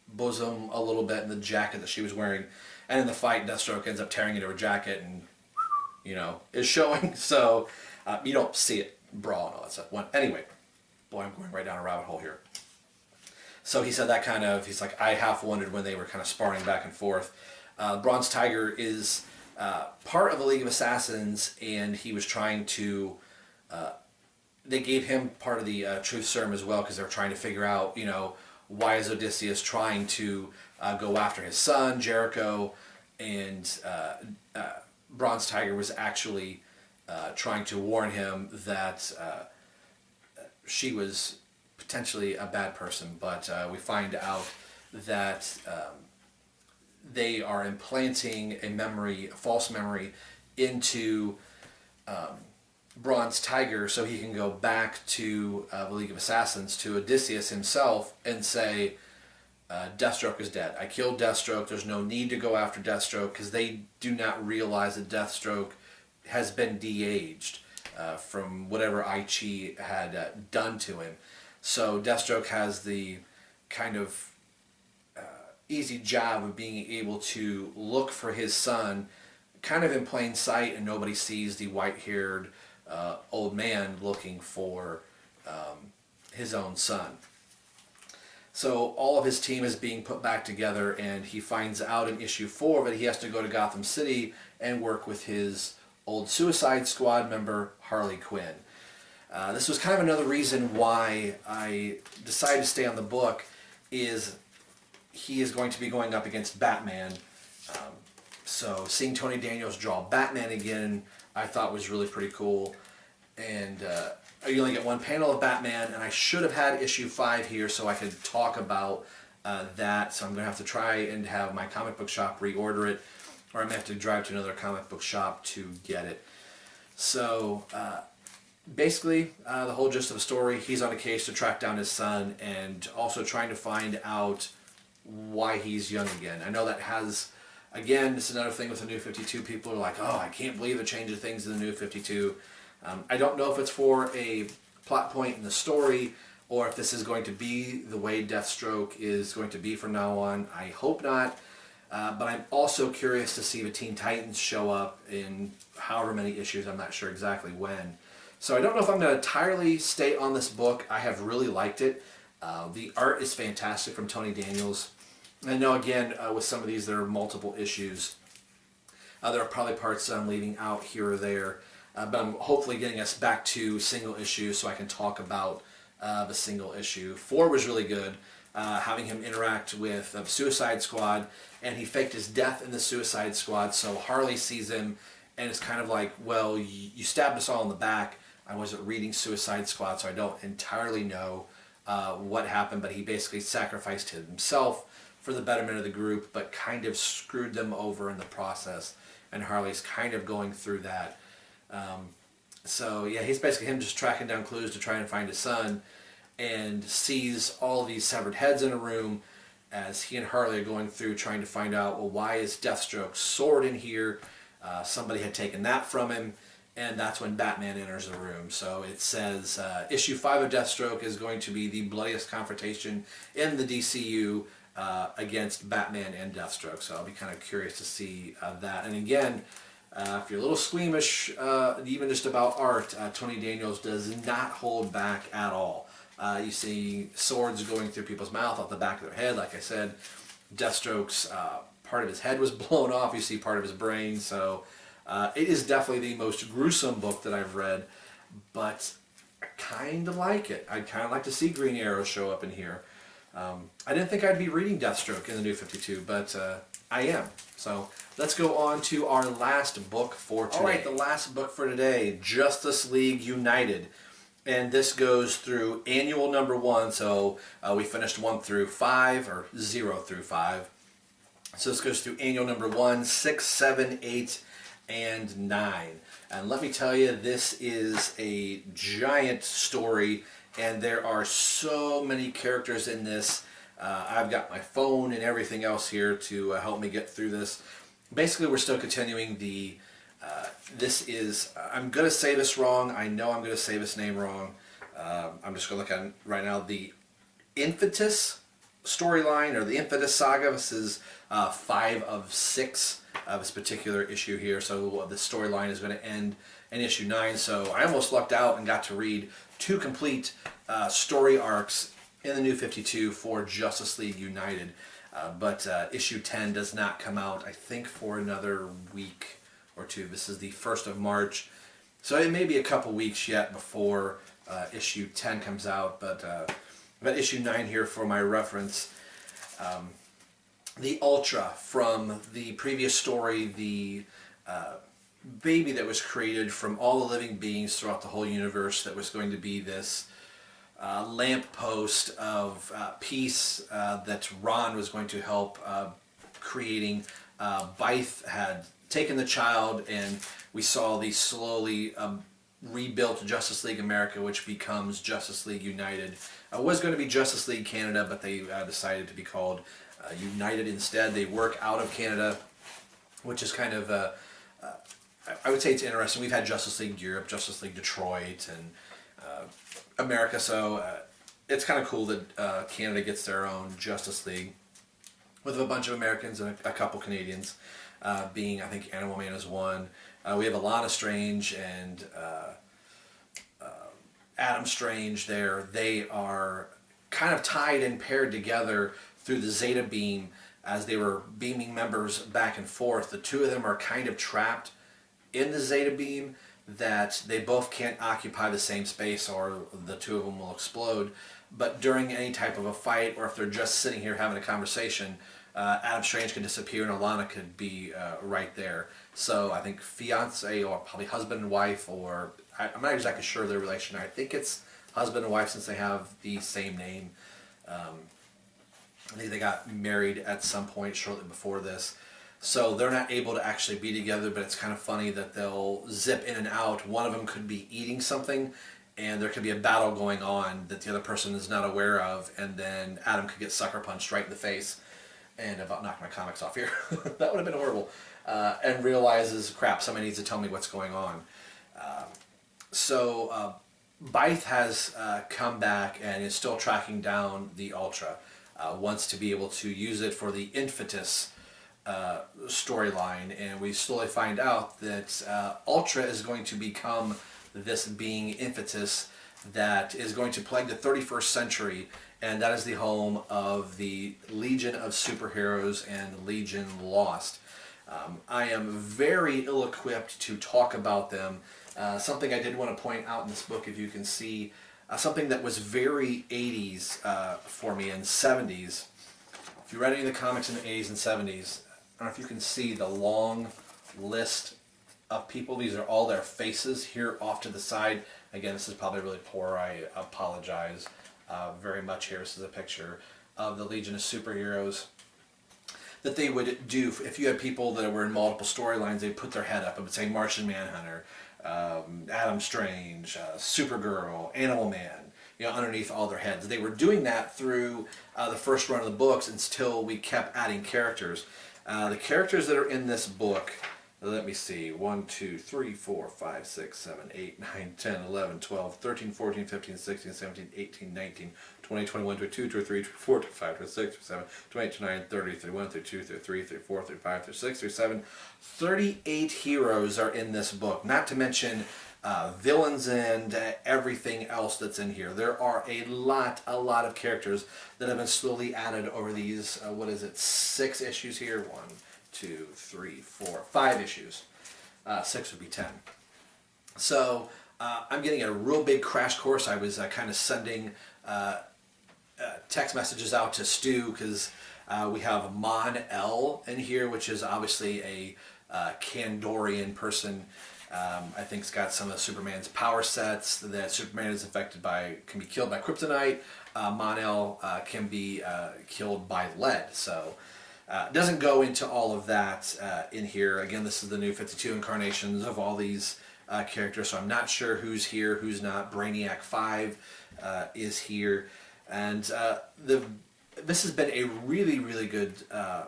Speaker 1: bosom a little bit in the jacket that she was wearing. And in the fight, Deathstroke ends up tearing into her jacket and, is showing. So you don't see it, bra and all that stuff. Anyway, boy, I'm going right down a rabbit hole here. So he said he's like, I half wondered when they were kind of sparring back and forth. Bronze Tiger is part of the League of Assassins, and he was trying to... they gave him part of the truth serum as well, because they were trying to figure out, why is Odysseus trying to go after his son, Jericho, and Bronze Tiger was actually trying to warn him that she was potentially a bad person, but we find out that they are implanting a false memory into Bronze Tiger so he can go back to the League of Assassins, to Odysseus himself, and say, Deathstroke is dead. I killed Deathstroke. There's no need to go after Deathstroke, because they do not realize that Deathstroke has been de-aged from whatever Aichi had done to him. So Deathstroke has the kind of easy job of being able to look for his son kind of in plain sight, and nobody sees the white-haired old man looking for his own son. So all of his team is being put back together, and he finds out in issue 4 that he has to go to Gotham City and work with his old Suicide Squad member, Harley Quinn. This was kind of another reason why I decided to stay on the book, is he is going to be going up against Batman. So seeing Tony Daniels draw Batman again, I thought was really pretty cool. And you only get one panel of Batman, and I should have had issue 5 here so I could talk about that. So I'm going to have to try and have my comic book shop reorder it, or I'm going to have to drive to another comic book shop to get it. So basically, the whole gist of the story, he's on a case to track down his son, and also trying to find out why he's young again. I know that has, again, this is another thing with the New 52. People are like, oh, I can't believe they're changing things in the New 52. I don't know if it's for a plot point in the story, or if this is going to be the way Deathstroke is going to be from now on. I hope not. But I'm also curious to see the Teen Titans show up in however many issues. I'm not sure exactly when. So I don't know if I'm going to entirely stay on this book. I have really liked it. The art is fantastic from Tony Daniels. I know, again, with some of these, there are multiple issues. There are probably parts that I'm leaving out here or there. But I'm hopefully getting us back to single issues so I can talk about the single issue. 4 was really good. Having him interact with Suicide Squad, and he faked his death in the Suicide Squad, so Harley sees him, and it's kind of like, well, you stabbed us all in the back. I wasn't reading Suicide Squad, so I don't entirely know what happened, but he basically sacrificed himself for the betterment of the group, but kind of screwed them over in the process, and Harley's kind of going through that. So yeah, he's basically him just tracking down clues to try and find his son, and sees all these severed heads in a room as he and Harley are going through trying to find out, well, why is Deathstroke's sword in here? Somebody had taken that from him, and that's when Batman enters the room. So it says issue 5 of Deathstroke is going to be the bloodiest confrontation in the DCU against Batman and Deathstroke. So I'll be kind of curious to see that. And again, if you're a little squeamish, even just about art, Tony Daniels does not hold back at all. You see swords going through people's mouth, off the back of their head. Like I said, Deathstroke's part of his head was blown off. You see part of his brain. So it is definitely the most gruesome book that I've read, but I kind of like it. I'd kind of like to see Green Arrow show up in here. I didn't think I'd be reading Deathstroke in the New 52, but I am. So let's go on to our last book for today. All right, the last book for today, Justice League United. And this goes through annual number 1, so we finished 1 through 5, or 0 through 5. So this goes through annual number 1, 6, 7, 8, and 9. And let me tell you, this is a giant story, and there are so many characters in this. I've got my phone and everything else here to help me get through this. Basically, we're still continuing the... this is, I'm going to say this wrong. I know I'm going to say this name wrong. I'm just going to look at it right now. The Infamous storyline, or the Infamous saga. This is 5 of 6 of this particular issue here. So the storyline is going to end in issue 9. So I almost lucked out and got to read 2 complete story arcs in the New 52 for Justice League United. But issue 10 does not come out, I think, for another week or 2. This is the 1st of March, so it may be a couple weeks yet before issue 10 comes out, but I've got issue 9 here for my reference. The Ultra from the previous story, the baby that was created from all the living beings throughout the whole universe that was going to be this lamppost of peace that Ron was going to help creating. Byth had taken the child, and we saw the slowly rebuilt Justice League America, which becomes Justice League United. Was going to be Justice League Canada, but they decided to be called United instead. They work out of Canada, which is kind of, I would say it's interesting. We've had Justice League Europe, Justice League Detroit, and America, so it's kind of cool that Canada gets their own Justice League with a bunch of Americans and a couple Canadians, being, I think, Animal Man is one. We have Alana Strange and Adam Strange there. They are kind of tied and paired together through the Zeta beam as they were beaming members back and forth. The two of them are kind of trapped in the Zeta beam, that they both can't occupy the same space or the two of them will explode. But during any type of a fight, or if they're just sitting here having a conversation, Adam Strange can disappear and Alana could be right there. So I think fiance, or probably husband and wife, or I'm not exactly sure of their relation. I think it's husband and wife since they have the same name. I think they got married at some point shortly before this. So they're not able to actually be together, but it's kind of funny that they'll zip in and out. One of them could be eating something, and there could be a battle going on that the other person is not aware of, and then Adam could get sucker punched right in the face and about knock my comics off here. That would have been horrible. And realizes, crap, somebody needs to tell me what's going on. So Byth has come back and is still tracking down the Ultra. Wants to be able to use it for the Infitus storyline, and we slowly find out that Ultra is going to become this being Infitus that is going to plague the 31st century, and that is the home of the Legion of Superheroes and Legion Lost. I am very ill-equipped to talk about them. Something I did want to point out in this book, if you can see, something that was very 80s for me and 70s. If you read any of the comics in the 80s and 70s, I don't know if you can see the long list of people. These are all their faces here off to the side. Again, this is probably really poor. I apologize very much here. This is a picture of the Legion of Superheroes that they would do. If you had people that were in multiple storylines, they'd put their head up. It would say Martian Manhunter, Adam Strange, Supergirl, Animal Man, underneath all their heads. They were doing that through the first run of the books until we kept adding characters. The characters that are in this book, let me see, 1, 2, 3, 4, 5, 6, 7, 8, 9, 10, 11, 12, 13, 14, 15, 16, 17, 18, 19, 20, 21, 22, 23, 24, 25, 26, 27, 28, 29, 30, 31, 32, 33, 34, 35, 36, 37. 38 heroes are in this book, not to mention villains and everything else that's in here. There are a lot of characters that have been slowly added over these, 6 issues here? 1, 2, 3, 4, 5 issues. 6 would be 10. So I'm getting a real big crash course. I was kind of sending text messages out to Stu because we have Mon El in here, which is obviously a Kandorian person. I think it's got some of Superman's power sets that Superman is affected by, can be killed by kryptonite. Mon-El can be killed by lead. So it doesn't go into all of that in here. Again, this is the new 52 incarnations of all these characters, so I'm not sure who's here, who's not. Brainiac 5 is here. And this has been a really good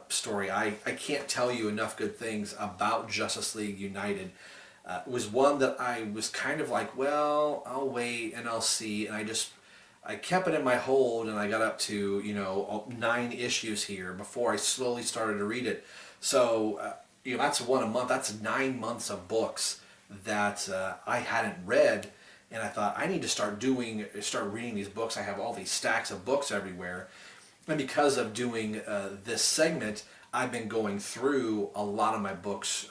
Speaker 1: story. I can't tell you enough good things about Justice League United. It was one that I was kind of like, well, I'll wait and I'll see, and I kept it in my hold, and I got up to 9 issues here before I slowly started to read it. So that's one a month. That's 9 months of books that I hadn't read, and I thought I need to start reading these books. I have all these stacks of books everywhere, and because of doing this segment, I've been going through a lot of my books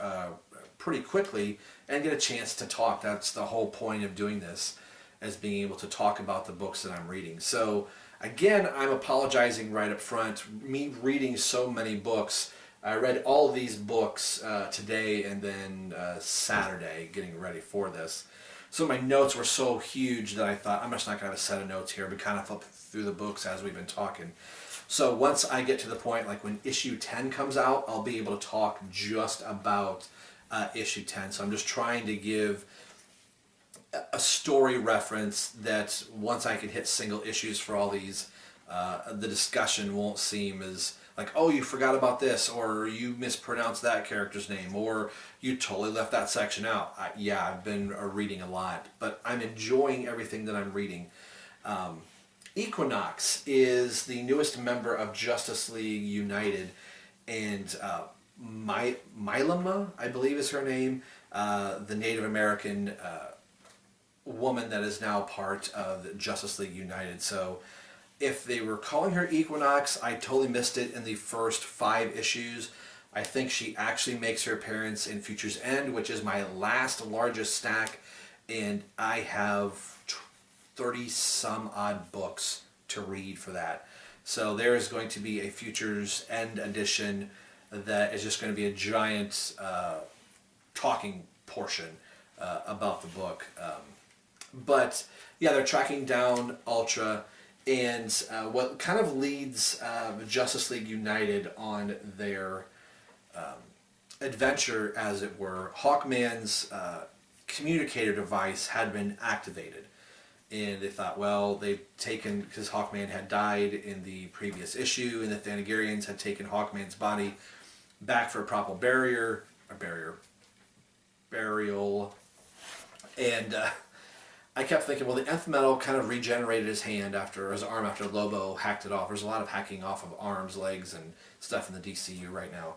Speaker 1: pretty quickly and get a chance to talk. That's the whole point of doing this, as being able to talk about the books that I'm reading. So Again, I'm apologizing right up front. Me reading so many books. I read all of these books today and then Saturday, getting ready for this. So my notes were so huge that I thought I'm just not going to have a set of notes here. We kind of flip through the books as we've been talking. So once I get to the point, like when issue 10 comes out, I'll be able to talk just about issue 10. So I'm just trying to give a story reference that once I can hit single issues for all these, the discussion won't seem as like, oh, you forgot about this, or you mispronounced that character's name, or you totally left that section out. Yeah, I've been reading a lot, but I'm enjoying everything that I'm reading. Equinox is the newest member of Justice League United, and Mylema, I believe is her name, the Native American woman that is now part of Justice League United. So if they were calling her Equinox, I totally missed it in the first 5 issues. I think she actually makes her appearance in Future's End, which is my last largest stack, and I have 30 some odd books to read for that. So there is going to be a Future's End edition that is just going to be a giant talking portion about the book. But yeah, they're tracking down Ultra, and what kind of leads Justice League United on their adventure, as it were, Hawkman's communicator device had been activated. And they thought, well, they've taken, because Hawkman had died in the previous issue, and the Thanagarians had taken Hawkman's body back for a proper burial. And I kept thinking, well, the nth metal kind of regenerated his hand after his arm after Lobo hacked it off. There's a lot of hacking off of arms, legs, and stuff in the DCU right now.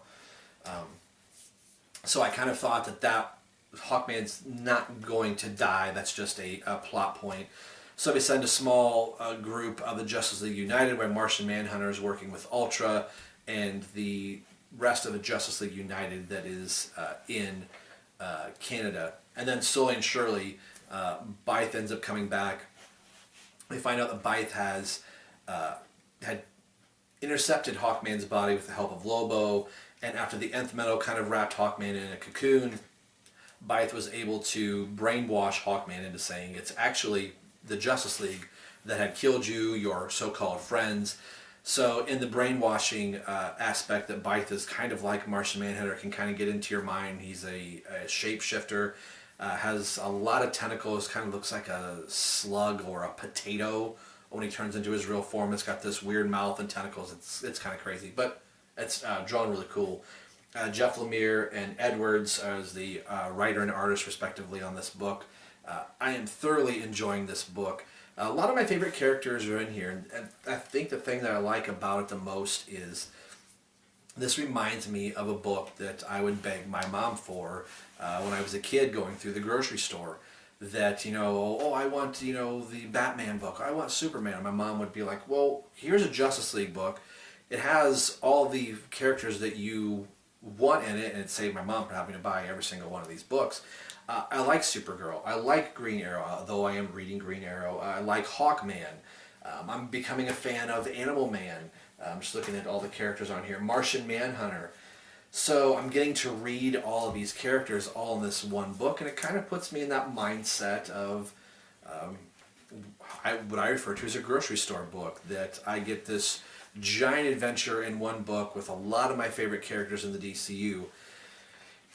Speaker 1: So I kind of thought that Hawkman's not going to die. That's just a plot point. So they send a small group of the Justice League United, where Martian Manhunter is working with Ultra, and the rest of the Justice League United that is in Canada. And then slowly and surely, Bythe ends up coming back. We find out that Bythe had intercepted Hawkman's body with the help of Lobo, and after the nth metal kind of wrapped Hawkman in a cocoon, Bythe was able to brainwash Hawkman into saying it's actually the Justice League that had killed you, your so-called friends. So in the brainwashing aspect, that Bythe is kind of like Martian Manhunter, can kind of get into your mind. He's a shapeshifter, has a lot of tentacles, kind of looks like a slug or a potato when he turns into his real form. It's got this weird mouth and tentacles. It's kind of crazy, but it's drawn really cool. Jeff Lemire and Edwards as the writer and artist, respectively, on this book. I am thoroughly enjoying this book. A lot of my favorite characters are in here, and I think the thing that I like about it the most is this reminds me of a book that I would beg my mom for when I was a kid going through the grocery store. That, oh, I want, the Batman book, I want Superman. And my mom would be like, well, here's a Justice League book. It has all the characters that you want in it, and it saved my mom from having to buy every single one of these books. I like Supergirl. I like Green Arrow, although I am reading Green Arrow. I like Hawkman. I'm becoming a fan of Animal Man. I'm just looking at all the characters on here. Martian Manhunter. So I'm getting to read all of these characters all in this one book, and it kind of puts me in that mindset of what I refer to as a grocery store book, that I get this giant adventure in one book with a lot of my favorite characters in the DCU.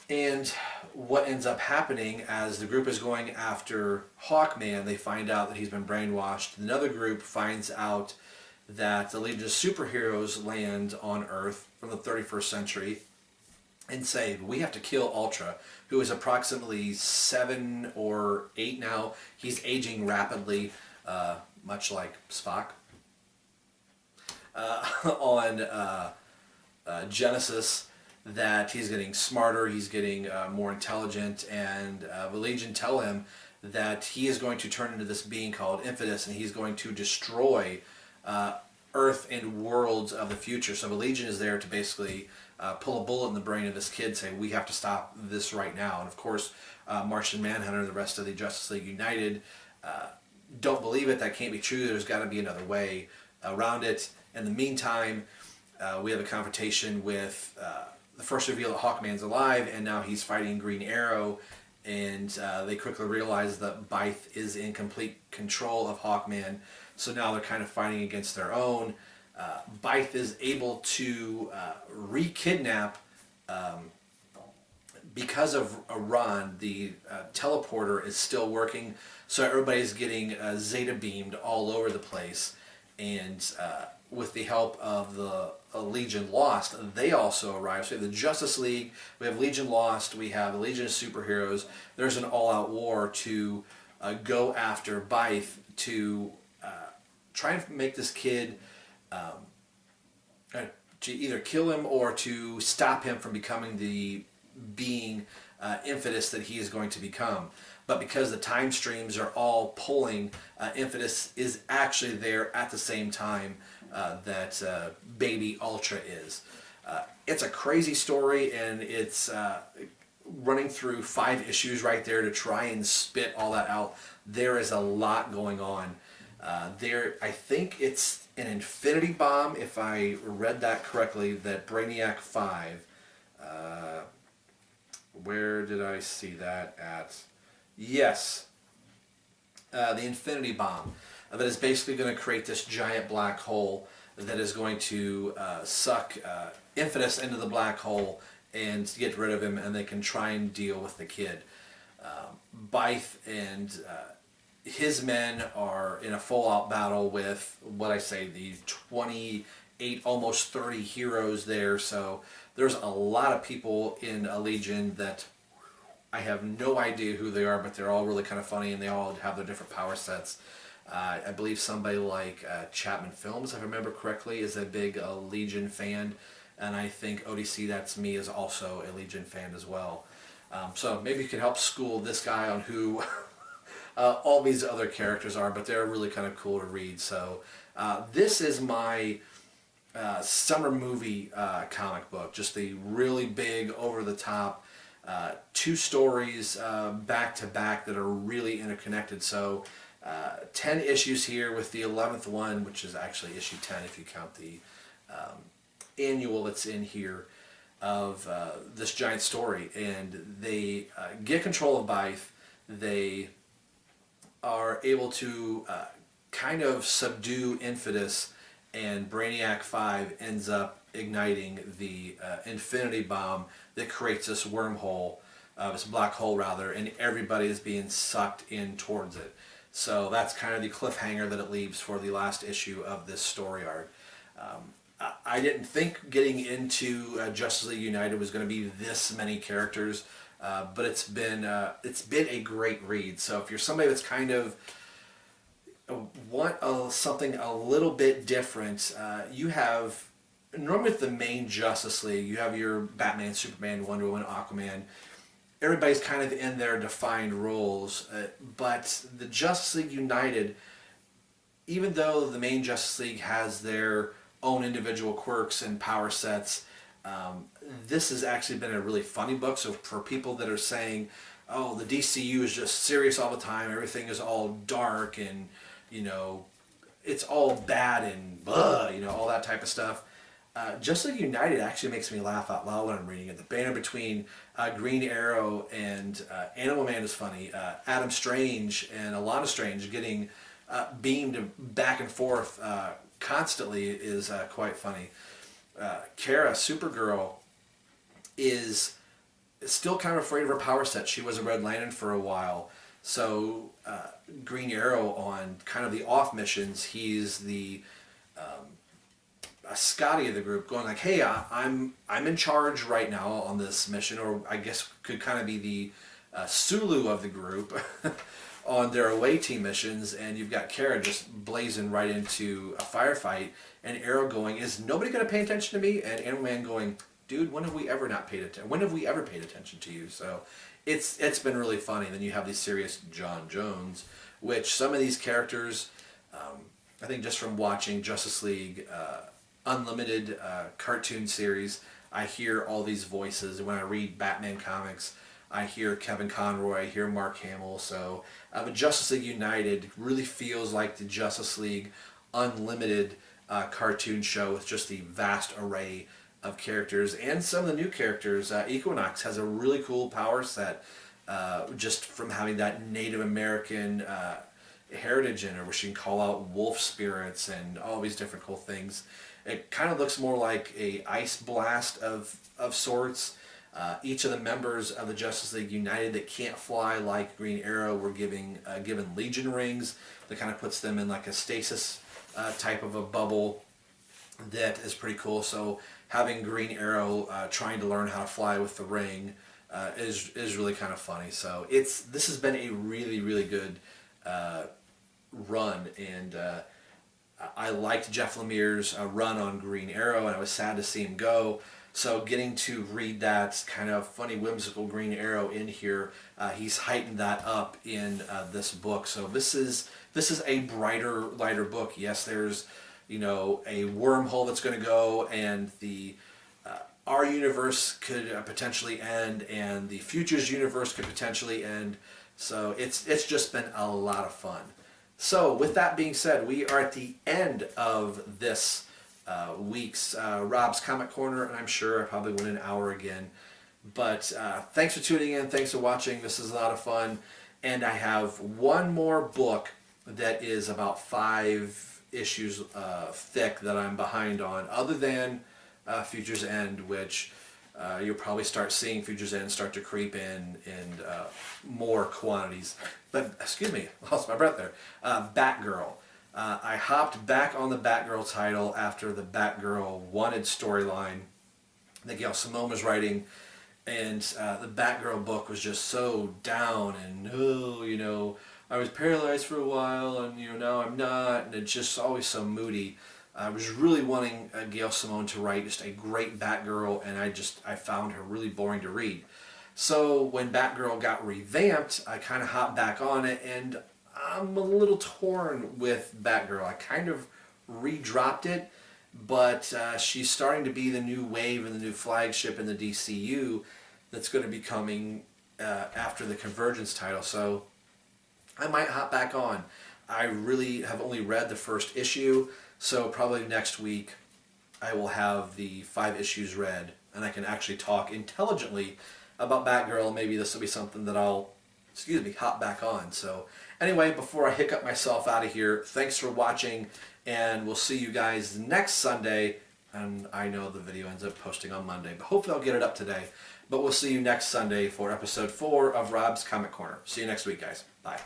Speaker 1: And what ends up happening as the group is going after Hawkman, they find out that he's been brainwashed. Another group finds out that the Legion of Superheroes land on Earth from the 31st century and say, we have to kill Ultra, who is approximately 7 or 8 now. He's aging rapidly, much like Spock. On Genesis, that he's getting smarter, he's getting more intelligent, and the Legion tell him that he is going to turn into this being called Infidus, and he's going to destroy Earth and worlds of the future. So the Legion is there to basically pull a bullet in the brain of this kid, saying, we have to stop this right now. And of course, Martian Manhunter and the rest of the Justice League United don't believe it. That can't be true. There's got to be another way. around it. In the meantime, we have a confrontation with the first reveal that Hawkman's alive, and now he's fighting Green Arrow, and they quickly realize that Bythe is in complete control of Hawkman, so now they're kind of fighting against their own. Bythe is able to re-kidnap, because of Iran, the teleporter is still working, so everybody's getting zeta beamed all over the place, and with the help of the Legion Lost, they also arrive. So we have the Justice League, we have Legion Lost, we have the Legion of Superheroes. There's an all-out war to go after Bythe to try and make this kid, to either kill him or to stop him from becoming the being Infidus that he is going to become. But because the time streams are all pulling, Infidus is actually there at the same time that Baby Ultra is. It's a crazy story, and it's running through 5 issues right there to try and spit all that out. There is a lot going on. I think it's an Infinity Bomb, if I read that correctly, that Brainiac 5... where did I see that at? Yes. The Infinity Bomb. That is basically going to create this giant black hole that is going to suck Infidus into the black hole and get rid of him, and they can try and deal with the kid. Bythe and his men are in a full-out battle with, the 28, almost 30 heroes there, so there's a lot of people in a Legion that I have no idea who they are, but they're all really kind of funny, and they all have their different power sets. I believe somebody like Chapman Films, if I remember correctly, is a big Legion fan, and I think ODC That's Me is also a Legion fan as well. So maybe you can help school this guy on who all these other characters are, but they're really kind of cool to read. So this is my summer movie comic book, just the really big, over-the-top 2 stories back to back that are really interconnected. So 10 issues here, with the 11th one, which is actually issue 10 if you count the annual that's in here, of this giant story. And they get control of Bythe. They are able to kind of subdue Infidus, and Brainiac 5 ends up igniting the Infinity Bomb that creates this wormhole, this black hole rather, and everybody is being sucked in towards it. So that's kind of the cliffhanger that it leaves for the last issue of this story arc. I didn't think getting into Justice League United was going to be this many characters, but it's been a great read. So if you're somebody that's kind of want something a little bit different, you have, normally with the main Justice League, you have your Batman, Superman, Wonder Woman, Aquaman. Everybody's kind of in their defined roles, but the Justice League United, even though the main Justice League has their own individual quirks and power sets, this has actually been a really funny book. So for people that are saying, oh, the DCU is just serious all the time, everything is all dark and, it's all bad and blah, all that type of stuff. Justice League United actually makes me laugh out loud when I'm reading it. The banner between Green Arrow and Animal Man is funny. Adam Strange and Alana Strange getting beamed back and forth constantly is quite funny. Kara, Supergirl, is still kind of afraid of her power set. She was a Red Lantern for a while. So Green Arrow, on kind of the off missions, he's the Scotty of the group, going like, hey, I'm in charge right now on this mission, or I guess could kind of be the Sulu of the group on their away team missions, and you've got Kara just blazing right into a firefight, and Arrow going, is nobody going to pay attention to me? And Animal Man going, dude, when have we ever paid attention to you? So it's been really funny. Then you have the serious John Jones, which some of these characters, I think just from watching Justice League Unlimited cartoon series, I hear all these voices. When I read Batman comics, I hear Kevin Conroy, I hear Mark Hamill. So but Justice League United really feels like the Justice League Unlimited cartoon show with just the vast array of characters and some of the new characters. Equinox has a really cool power set just from having that Native American heritage in her, where she can call out wolf spirits and all these different cool things. It kind of looks more like a ice blast of sorts. Each of the members of the Justice League United that can't fly like Green Arrow were given Legion rings that kind of puts them in like a stasis type of a bubble. That is pretty cool. So having Green Arrow trying to learn how to fly with the ring is really kind of funny. So this has been a really, really good run, and I liked Jeff Lemire's run on Green Arrow, and I was sad to see him go. So getting to read that kind of funny, whimsical Green Arrow in here, he's heightened that up in this book. So this is a brighter, lighter book. Yes, there's a wormhole that's going to go, and our universe could potentially end, and the Futures universe could potentially end. So it's just been a lot of fun. So with that being said, we are at the end of this week's Rob's Comic Corner, and I'm sure I probably went an hour again. But thanks for tuning in. Thanks for watching. This is a lot of fun. And I have one more book that is about 5 issues thick that I'm behind on, other than Futures End, which you'll probably start seeing Futures End start to creep in more quantities. But, excuse me, lost my breath there. Batgirl. I hopped back on the Batgirl title after the Batgirl Wanted storyline that Gail Simone was writing, and the Batgirl book was just so down, and I was paralyzed for a while, and now I'm not, and it's just always so moody. I was really wanting Gail Simone to write just a great Batgirl, and I found her really boring to read. So when Batgirl got revamped, I kind of hopped back on it, and I'm a little torn with Batgirl. I kind of re-dropped it, but she's starting to be the new wave and the new flagship in the DCU that's going to be coming after the Convergence title. So I might hop back on. I really have only read the first issue, so probably next week I will have the 5 issues read, and I can actually talk intelligently about Batgirl. Maybe this will be something that I'll, hop back on. So anyway, before I hiccup myself out of here, thanks for watching, and we'll see you guys next Sunday. And I know the video ends up posting on Monday, but hopefully I'll get it up today. But we'll see you next Sunday for episode 4 of Rob's Comic Corner. See you next week, guys. Bye.